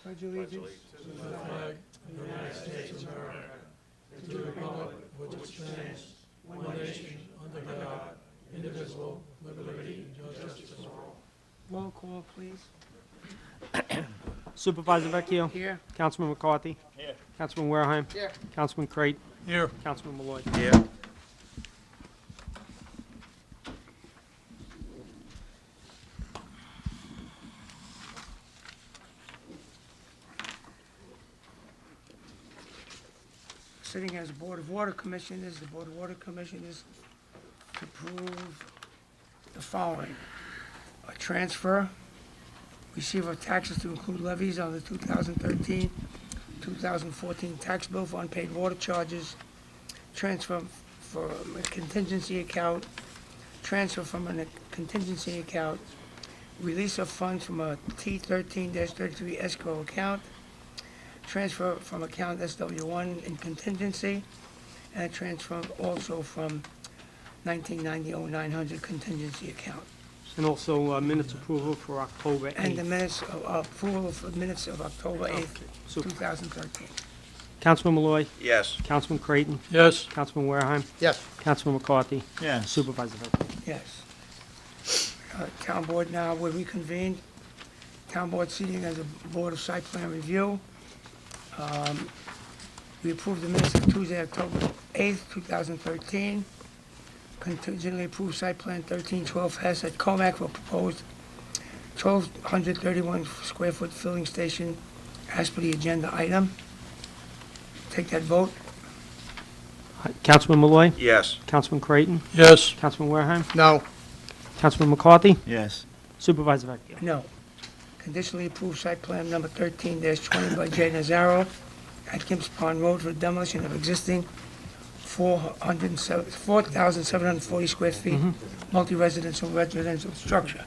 pledge allegiance to the flag of the United States of America, and to the republic which stands, one nation, under God, indivisible, with liberty and justice for all. roll call, please. Supervisor Vecchio. Here. Councilman McCarthy. Here. Councilman Wareheim. Here. Councilman Crate. Here. Councilman Malloy. Here. Sitting as Board of Water Commissioners, the Board of Water Commissioners to approve the following. A transfer, receiver of taxes to include levies on the 2013, 2014 tax bill for unpaid water charges, transfer from a contingency account, transfer from a contingency account, release of funds from a T13-33 escrow account, transfer from account SW1 in contingency, and a transfer also from 1990-0900 contingency account. And also minutes approval for October 8th. And the minutes of approval for minutes of October 8th, Super. 2013. Councilman Malloy. Yes. Councilman Creighton. Yes. Councilman Wareheim. Yes. Councilman McCarthy. Yes. Supervisor Vecchio. Yes. Town Board now will reconvene. Town Board seating as a Board of Site Plan Review. We approved the minutes of Tuesday, October 8th, 2013. Contingently approved site plan 1312 Hess at Comac for proposed 1,231 square foot filling station as per the agenda item. Take that vote. Councilman Malloy. Yes. Councilman Creighton. Yes. Councilman Wareheim. No. Councilman McCarthy. Yes. Supervisor Vecchio. No. Conditionally approved site plan number 13-20 by J. Nazaro at Kim's Pond Road for demolition of existing 4,740 square feet multi-residential residential structure.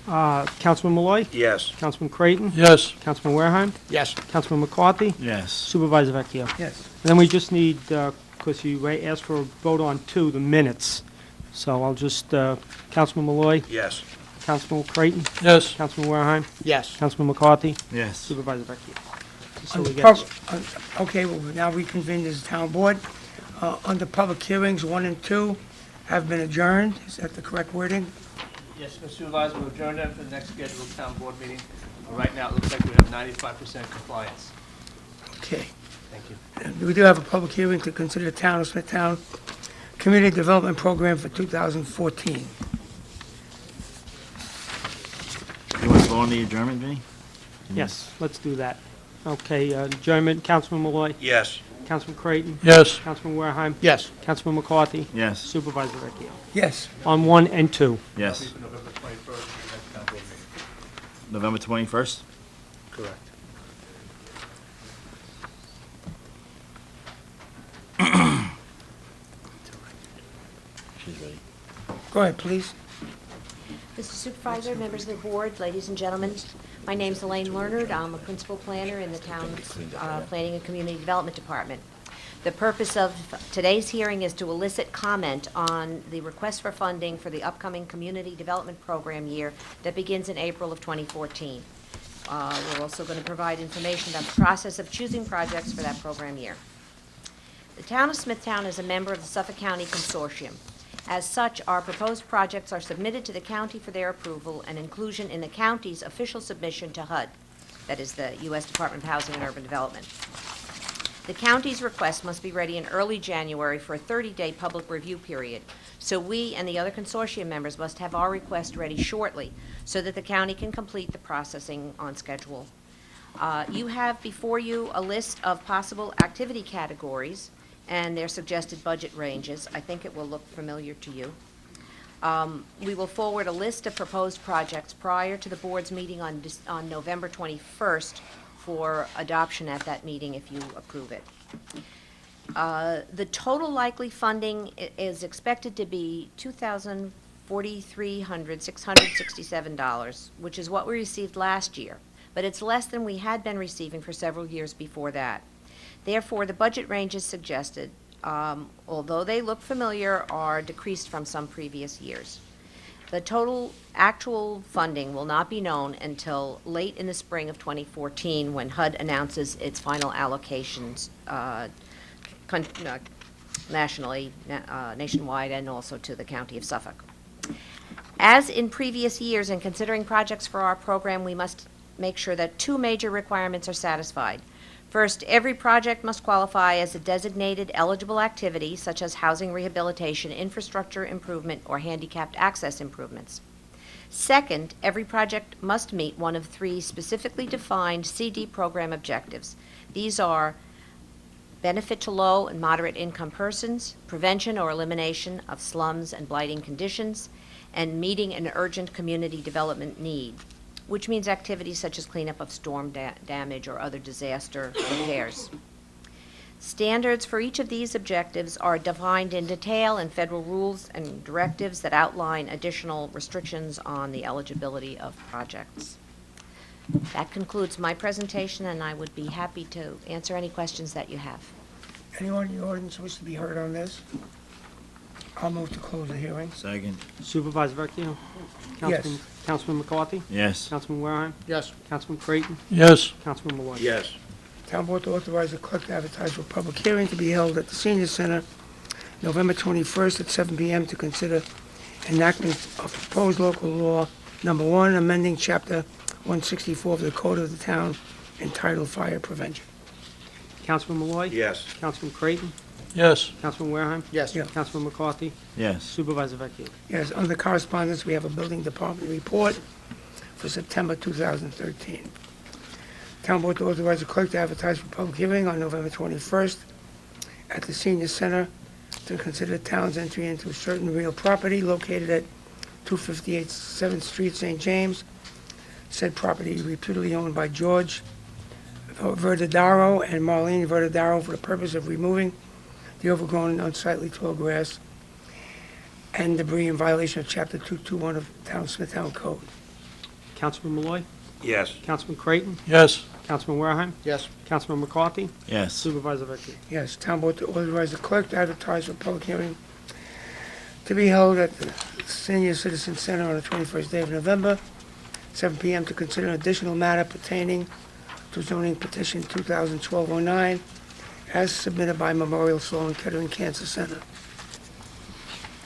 Councilman Malloy. Yes. Councilman Creighton. Yes. Councilman Wareheim. Yes. Councilman McCarthy. Yes. Supervisor Vecchio. Yes. And then we just need, because you asked for a vote on the minutes. So I'll just, Councilman Malloy, Yes. Councilman Creighton, Yes. Councilman Wareheim, Yes. Councilman McCarthy, Yes. Supervisor Vecchio. So Under we get, Okay, well, now reconvened as Town Board. Under public hearings, 1 and 2 have been adjourned. Is that the correct wording? Yes, Mr. Supervisor, we'll adjourn them for the next scheduled town board meeting. Right now, it looks like we have 95% compliance. Okay. Thank you. And we do have a public hearing to consider the Town of Smithtown Community Development Program for 2014. You want to go on the adjournment, Vinnie? yes, let's do that. Okay, adjournment, Councilman Malloy, Yes. Councilman Creighton, Yes. Councilman Wareheim, Yes. Councilman McCarthy, Yes. Supervisor Vecchio. Yes. On 1 and 2. Yes. November 21st, next town board meeting. November 21st? Correct. She's ready. Go ahead, please. Mr. Supervisor, members of the board, ladies and gentlemen, my name's Elaine Lerner. I'm a principal planner in the town's Planning and Community Development Department. The purpose of today's hearing is to elicit comment on the request for funding for the upcoming Community Development Program year that begins in April of 2014. We're also going to provide information about the process of choosing projects for that program year. The town of Smithtown is a member of the Suffolk County Consortium. As such, our proposed projects are submitted to the county for their approval and inclusion in the county's official submission to HUD, that is the U.S. Department of Housing and Urban Development. The county's request must be ready in early January for a 30-day public review period, so we and the other consortium members must have our request ready shortly so that the county can complete the processing on schedule. You have before you a list of possible activity categories and their suggested budget ranges. I think it will look familiar to you. We will forward a list of proposed projects prior to the board's meeting on November 21st for adoption at that meeting if you approve it. The total likely funding is expected to be $2,667, which is what we received last year, but it's less than we had been receiving for several years before that. Therefore, the budget ranges suggested, although they look familiar, are decreased from some previous years. The total actual funding will not be known until late in the spring of 2014, when HUD announces its final allocations nationwide, and also to the County of Suffolk. As in previous years, in considering projects for our program, we must make sure that two major requirements are satisfied. First, every project must qualify as a designated eligible activity, such as housing rehabilitation, infrastructure improvement, or handicapped access improvements. Second, every project must meet one of three specifically defined CD program objectives. These are benefit to low and moderate income persons, prevention or elimination of slums and blighting conditions, and meeting an urgent community development need, which means activities such as cleanup of storm damage or other disaster repairs. Standards for each of these objectives are defined in detail in federal rules and directives that outline additional restrictions on the eligibility of projects. That concludes my presentation, and I would be happy to answer any questions that you have. Anyone in the audience wish to be heard on this? I'll move to close the hearing. Second. Supervisor Vecchio? Yes. Councilman McCarthy? Yes. Councilman Wareham? Yes. Councilman Creighton? Yes. Councilman Malloy? Yes. Town Board to authorize the clerk to advertise for public hearing to be held at the Senior Center, November 21st at 7 p.m. to consider enactment of proposed local law number 1, amending Chapter 164 of the Code of the Town entitled Fire Prevention. Councilman Malloy? Yes. Councilman Creighton? Yes. Councilman Wareham? Yes. Yeah. Councilman McCarthy? Yes. Supervisor Vecchio? Yes, under correspondence, we have a building department report for September 2013. Town Board to authorize the clerk to advertise for public hearing on November 21st at the Senior Center to consider the town's entry into certain real property located at 258 7th Street, St. James. Said property reputedly owned by George Verdadaro and Marlene Verdadaro for the purpose of removing the overgrown and unsightly tall grass and debris in violation of Chapter 221 of Town Smithtown Code. Councilman Malloy? Yes. Councilman Creighton? Yes. Councilman Wareham? Yes. Councilman McCarthy? Yes. Supervisor Vecchio? Yes, Town Board to authorize the clerk to advertise for public hearing to be held at the Senior Citizen Center on the 21st day of November, 7 p.m. to consider an additional matter pertaining to zoning petition 2012-09 as submitted by Memorial Sloan Kettering Cancer Center.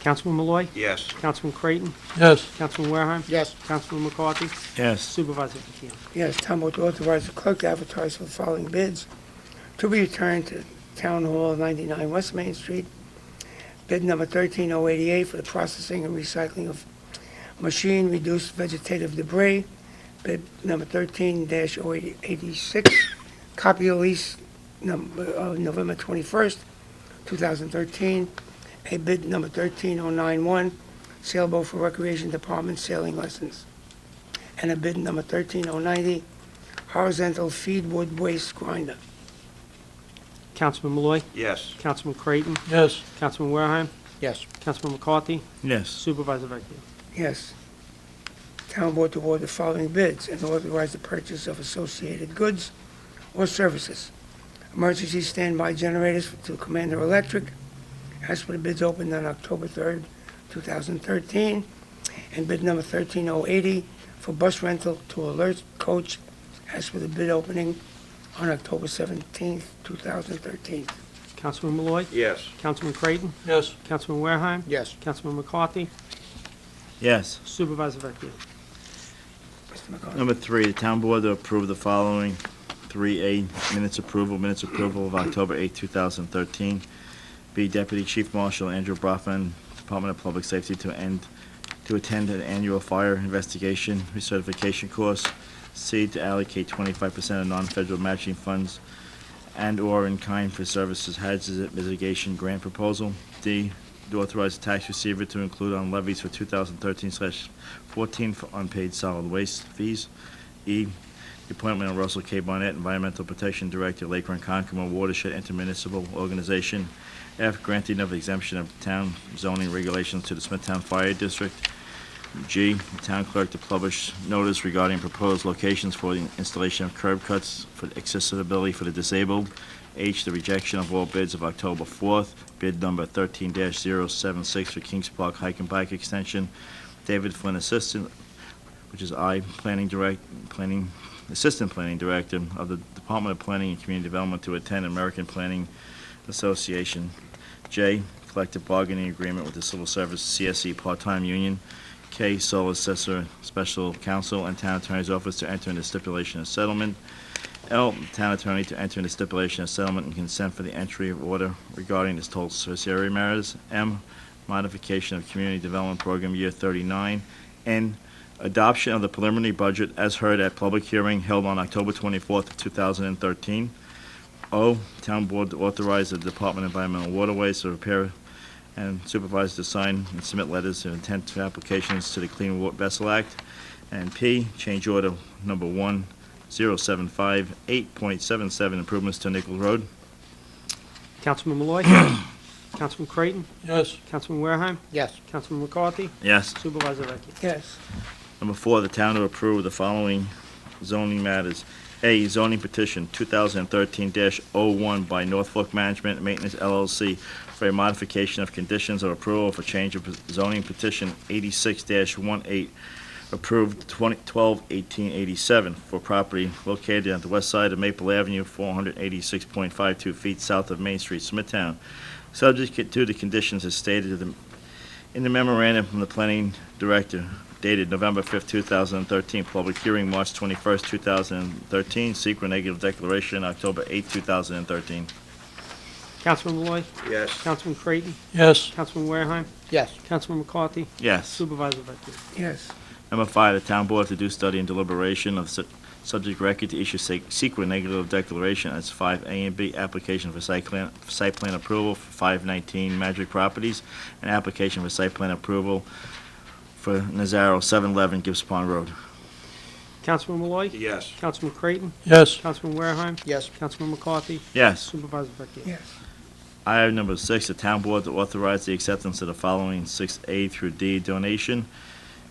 Councilman Malloy? Yes. Councilman Creighton? Yes. Councilman Wareham? Yes. Councilman McCarthy? Yes. Supervisor Vecchio? Yes, Town Board to authorize the clerk to advertise for the following bids to be returned to Town Hall, 99 West Main Street. Bid number 13088 for the processing and recycling of machine-reduced vegetative debris. Bid number 13-086, copy of lease number November 21st, 2013. A bid number 13091, sailboat for Recreation Department sailing license. And a bid number 13090, horizontal feed wood waste grinder. Councilman Malloy? Yes. Councilman Creighton? Yes. Councilman Wareham? Yes. Councilman McCarthy? Yes. Supervisor Vecchio? Yes. Town Board to award the following bids and authorize the purchase of associated goods or services. Emergency standby generators to Commander Electric, as for the bids opened on October 3rd, 2013, and bid number 13080 for bus rental to Alert Coach, as for the bid opening on October 17th, 2013. Councilman Malloy? Yes. Councilman Creighton? Yes. Councilman Wareham? Yes. Councilman McCarthy? Yes. Supervisor Vecchio? Mr. McCarthy. Number 3, the town board to approve the following 3A minutes approval of October 8, 2013. B, Deputy Chief Marshal Andrew Brofman, Department of Public Safety, to attend an annual fire investigation recertification course. C, to allocate 25% of non-federal matching funds and/or in kind for services hazard mitigation grant proposal. D, to authorize the tax receiver to include on levies for 2013/14 for unpaid solid waste fees. E, the appointment of Russell K. Barnett, Environmental Protection Director, Lake Ronkonkoma Watershed Intermunicipal Organization. F, granting of exemption of town zoning regulations to the Smithtown Fire District. G, the town clerk to publish notice regarding proposed locations for the installation of curb cuts for accessibility for the disabled. H, the rejection of all bids of October 4th, bid number 13-076 for Kings Park Hike and Bike Extension. David Flynn, Assistant, which is I, Assistant Planning Director of the Department of Planning and Community Development to attend American Planning Association. J, collective bargaining agreement with the Civil Service CSE part-time union. K, sole assessor, special counsel, and town attorney's office to enter into stipulation of settlement. L, town attorney to enter into stipulation of settlement and consent for the entry of order regarding this total certiorari matters. M, modification of community development program year 39. N, adoption of the preliminary budget as heard at public hearing held on October 24th of 2013. O, town board to authorize the Department of Environmental Waterways to prepare and supervise to sign and submit letters of intent to applications to the Clean Water Vessel Act. And P, change order number 1075, 8.77 improvements to Nichols Road. Councilman Malloy? Councilman Creighton? Yes. Councilman Wareham? Yes. Councilman McCarthy? Yes. Supervisor Vecchia? Yes. Number 4, the town to approve the following zoning matters. A, zoning petition 2013-01 by Norfolk Management and Maintenance LLC for a modification of conditions of approval for change of zoning petition 86-18 approved 12/18/87 for property located at the west side of Maple Avenue, 486.52 feet south of Main Street, Smithtown, subject to the conditions as stated in the memorandum from the planning director dated November 5th, 2013, public hearing March 21st, 2013, secret negative declaration October 8th, 2013. Councilman Malloy? Yes. Councilman Creighton? Yes. Councilman Wareham? Yes. Councilman McCarthy? Yes. Supervisor Vecchia? Yes. Number 5, the town board to do study and deliberation of subject record to issue secret negative declaration as 5A and B application for site plan approval for 519 Magic Properties, and application for site plan approval for Nazaro 711 Gibbs Pond Road. Councilman Malloy? Yes. Councilman Creighton? Yes. Councilman Wareham? Yes. Councilman McCarthy? Yes. Supervisor Vecchia? Yes. Item number 6, the town board to authorize the acceptance of the following 6A through D donation.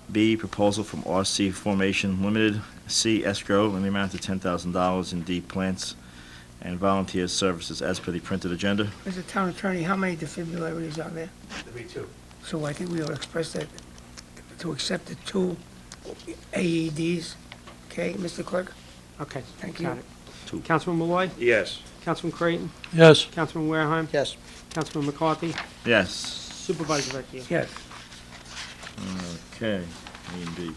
B, proposal from RC Formation Limited. C, escrow in the amount of $10,000. And D, plants and volunteer services as per the printed agenda. Mr. Town Attorney, how many defibrillators are there? Me too. So I think we will express that to accept the 2 AEDs. Okay, Mr. Clerk? Okay. Thank Got you. it. 2. Councilman Malloy? Yes. Councilman Creighton? Yes. Councilman Wareham? Yes. Councilman McCarthy? Yes. Supervisor Vecchia? Yes. Okay, A and B.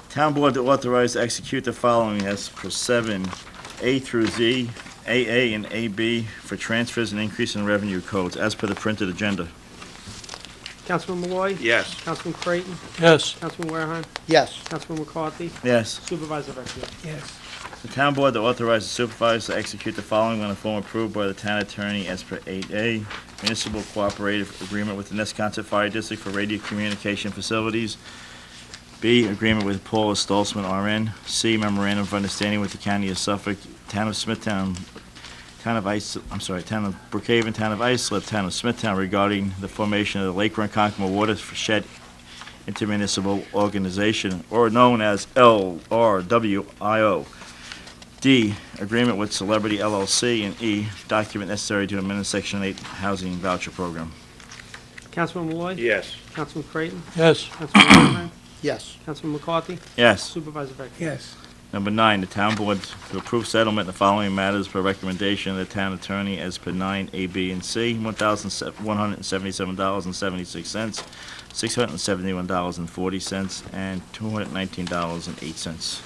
Town board to authorize to execute the following as per 7A through Z, AA and AB for transfers and increase in revenue codes as per the printed agenda. Councilman Malloy? Yes. Councilman Creighton? Yes. Councilman Wareham? Yes. Councilman McCarthy? Yes. Supervisor Vecchia? Yes. The town board to authorize the supervisor to execute the following on a form approved by the town attorney as per 8A, municipal cooperative agreement with the Nesconset Fire District for radio communication facilities. B, agreement with Paul Stolzman, RN. C, memorandum of understanding with the county of Suffolk, town of Smithtown, town of Brookhaven, town of Islip, town of Smithtown regarding the formation of the Lake Ronkonkoma Watershed Intermunicipal Organization, or known as LRWIO. D, agreement with Celebrity LLC, and E, document necessary to amend Section 8 housing voucher program. Councilman Malloy? Yes. Councilman Creighton? Yes. Councilman Wareham? Yes. Councilman McCarthy? Yes. Supervisor Vecchia? Yes. Number 9, the town board to approve settlement in the following matters per recommendation of the town attorney as per 9A, B, and C, $1,177.76, $671.40, and $219.08.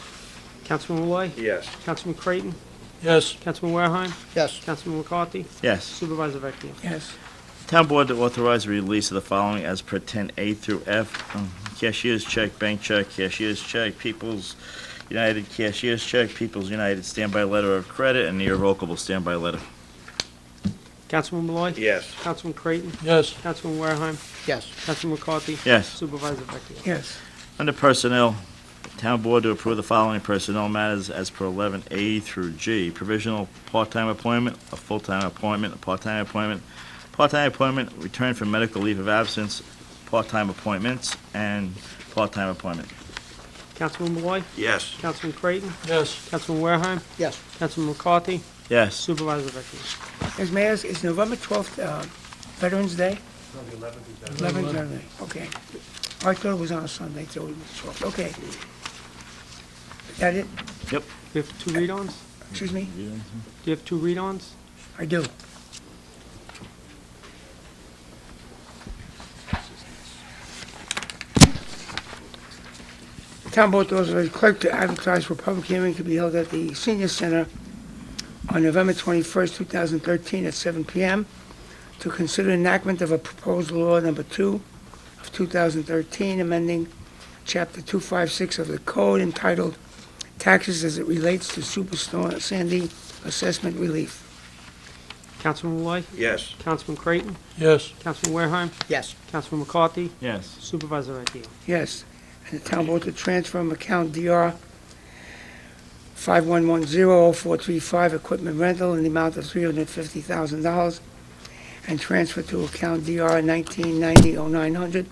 Councilman Malloy? Yes. Councilman Creighton? Yes. Councilman Wareham? Yes. Councilman McCarthy? Yes. Supervisor Vecchia? Yes. Town board to authorize the release of the following as per 10A through F. Cashier's check, bank check, cashier's check, People's United cashier's check, People's United standby letter of credit, and the irrevocable standby letter. Councilman Malloy? Yes. Councilman Creighton? Yes. Councilman Wareham? Yes. Councilman McCarthy? Yes. Supervisor Vecchia? Yes. Under personnel, town board to approve the following personnel matters as per 11A through G. Provisional part-time appointment, a full-time appointment, a part-time appointment, part-time appointment, return from medical leave of absence, part-time appointments, and part-time appointment. Councilman Malloy? Yes. Councilman Creighton? Yes. Councilman Wareham? Yes. Councilman McCarthy? Yes. Supervisor Vecchia? As Mayor, is November 12th Veterans Day? 11th, okay. Oh, I thought it was on a Sunday, so it was 12th. Okay. Is that it? Yep. Do you have two read-ons? Excuse me? Do you have two read-ons? I do. Town Board authorizes clerk to advertise for public hearing to be held at the Senior Center on November 21st, 2013 at 7 p.m. to consider enactment of a proposed law number 2 of 2013, amending Chapter 256 of the Code entitled Taxes as it relates to Superstorm Sandy Assessment Relief. Councilman Malloy? Yes. Councilman Creighton? Yes. Councilman Warehime? Yes. Councilman McCarthy? Yes. Supervisor Vecchio? Yes. And the town vote to transfer from account DR 51100435 equipment rental in the amount of $350,000 and transfer to account DR 19900900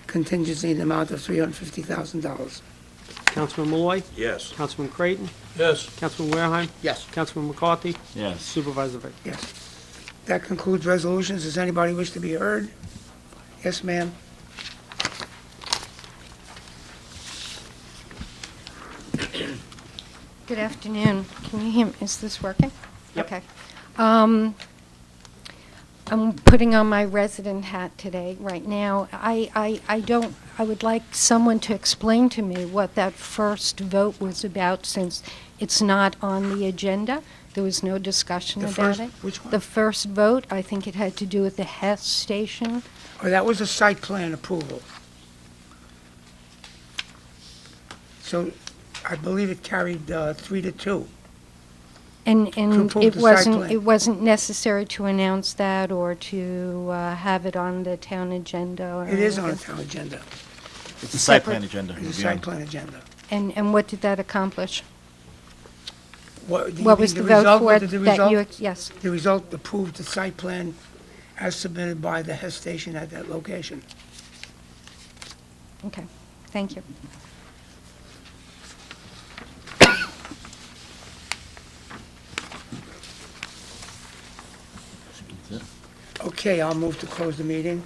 contingency in the amount of $350,000. Councilman Malloy? Yes. Councilman Creighton? Yes. Councilman Warehime? Yes. Councilman McCarthy? Yes. Supervisor Vecchio? Yes. That concludes resolutions. Does anybody wish to be heard? Yes, ma'am. Good afternoon. Can you hear me? Is this working? Yep. Okay. I'm putting on my resident hat today, right now. I would like someone to explain to me what that first vote was about, since it's not on the agenda. There was no discussion The about first, it. which one? The first vote, I think it had to do with the Hess station. Oh, that was a site plan approval. So I believe it carried 3-2. And approve it the site plan. wasn't necessary to announce that or to have it on the town agenda or It is on a anything? town agenda. It's a site Separate. plan agenda. It's a Review. site plan agenda. And what did that accomplish? What do you What mean was the result? vote for What it did the that you, result? yes, The result approved the site plan as submitted by the Hess station at that location. okay, thank you. Okay, I'll move to close the meeting.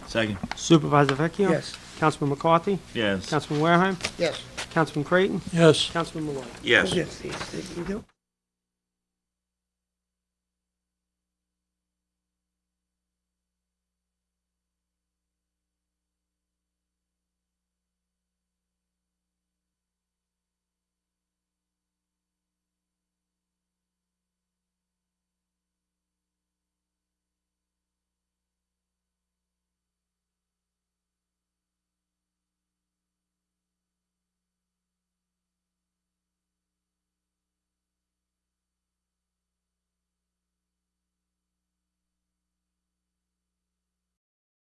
Second. Supervisor Vecchio? Yes. Councilman McCarthy? Yes. Councilman Warehime? Yes. Councilman Creighton? Yes. Councilman Malloy? Yes. Yes, you do.